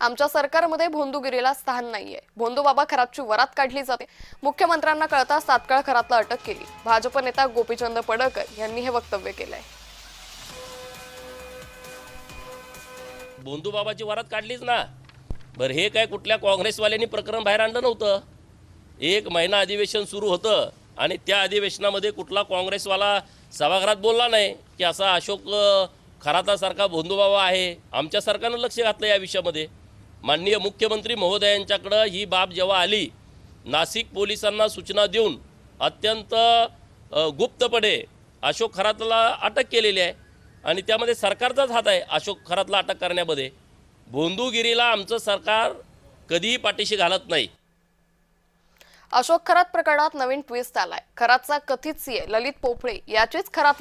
आमच्या सरकारमध्ये भोंदूगिरीला स्थान नाहीये. भोंदूबाबा खरातची वरात काढली जाते. मुख्यमंत्र्यांना कळताच तात्काळ खरातला अटक केली. भाजप नेता गोपीचंद पडळकर यांनी हे वक्तव्य केलंय. भोंदूबाबाची वरात काढलीच ना. बरं, हे काय कुठल्या काँग्रेसवाल्यांनी प्रकरण बाहेर आणलं नव्हतं. 1 महिना अधिवेशन सुरू होतं आणि त्या अधिवेशनामध्ये कुठला काँग्रेसवाला सभागृहात बोलला नाही की असा अशोक खरातासारखा भोंदूबाबा आहे. आमच्या सरकारनं लक्ष घातलं या विषयामध्ये. माननीय मुख्यमंत्री महोदयांच्याकडं ही बाब जेव्हा आली, नाशिक पोलिसांना सूचना देऊन अत्यंत गुप्तपणे अशोक खरातला अटक केलेली आहे आणि त्यामध्ये सरकारचाच हात आहे अशोक खरातला अटक करण्यामध्ये. भोंदूगिरीला आमचं सरकार कधीही पाठीशी घालत नाही. अशोक खरात प्रकरणात नवीन ट्विस्ट आलाय. खरातचा कथित सीए ललित पोफळे याचीच खरातवर